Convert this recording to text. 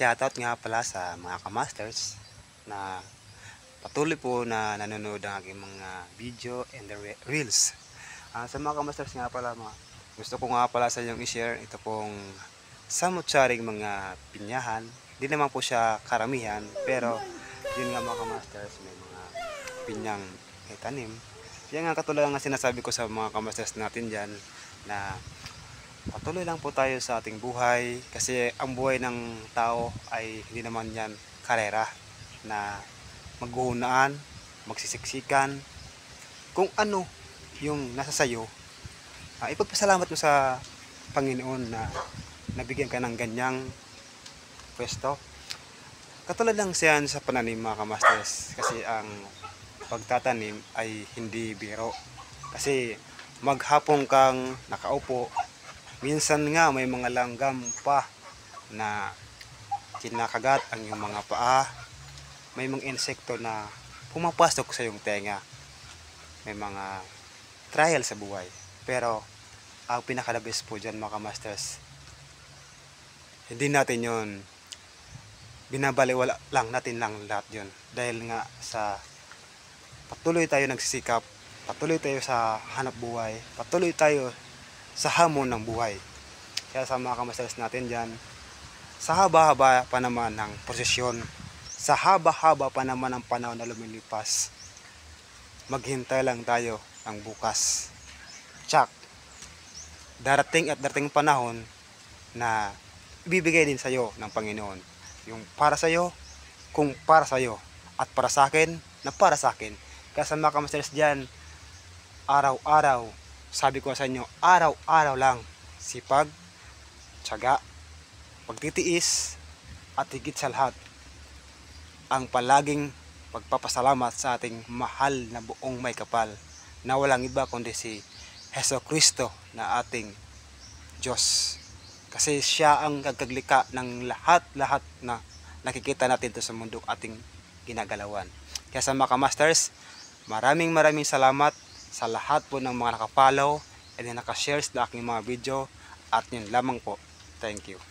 Shoutout nga pala sa mga kamasters na patuloy po na nanonood ng aking mga video and the reels. Sa mga kamasters nga pala, gusto ko nga pala sa inyong i-share ito pong samutsaring mga pinyahan. Di naman po siya karamihan, pero yun nga mga kamasters, may mga pinyang itanim. Yan nga katulad nga sinasabi ko sa mga kamasters natin dyan na patuloy lang po tayo sa ating buhay kasi ang buhay ng tao ay hindi naman yan karera na maghuhunaan, magsisiksikan. Kung ano yung nasa sayo, ipagpasalamat mo sa Panginoon na nabigyan ka ng ganyang pwesto. Katulad lang siyan sa pananim mga kamasters, kasi ang pagtatanim ay hindi biro. Kasi maghapon kang nakaupo, minsan nga may mga langgam pa na kinakagat ang iyong mga paa. May mga insekto na pumapasok sa iyong tenga. May mga trial sa buhay. Pero ang pinaka-the-best po dyan mga kamasters, hindi natin yon binabaliwala lang natin lang lahat yon. Dahil nga sa patuloy tayo nagsisikap, patuloy tayo sa hanap buhay, patuloy tayo sa hamon ng buhay. Kaya sa mga kamasters natin dyan, sa haba-haba pa naman ng prosesyon, sa haba-haba pa naman ng panahon na lumilipas, maghintay lang tayo ng bukas. Tsak, darating at darating panahon na ibibigay din sa'yo ng Panginoon. Yung para sa'yo, kung para sa'yo, at para sa akin, na para sa akin. Kaya sa mga kamasters dyan, araw-araw, sabi ko sa inyo, araw-araw lang, sipag, tiyaga, pagtitiis, at higit sa lahat, ang palaging pagpapasalamat sa ating mahal na buong may kapal, na walang iba kundi si Jesucristo na ating Diyos. Kasi siya ang nagkaglikha ng lahat-lahat na nakikita natin to sa mundo ating ginagalawan. Kaya sa mga kamasters, maraming salamat sa lahat po ng mga nakapollow and nakashare sa aking mga video, at yun lamang po. Thank you.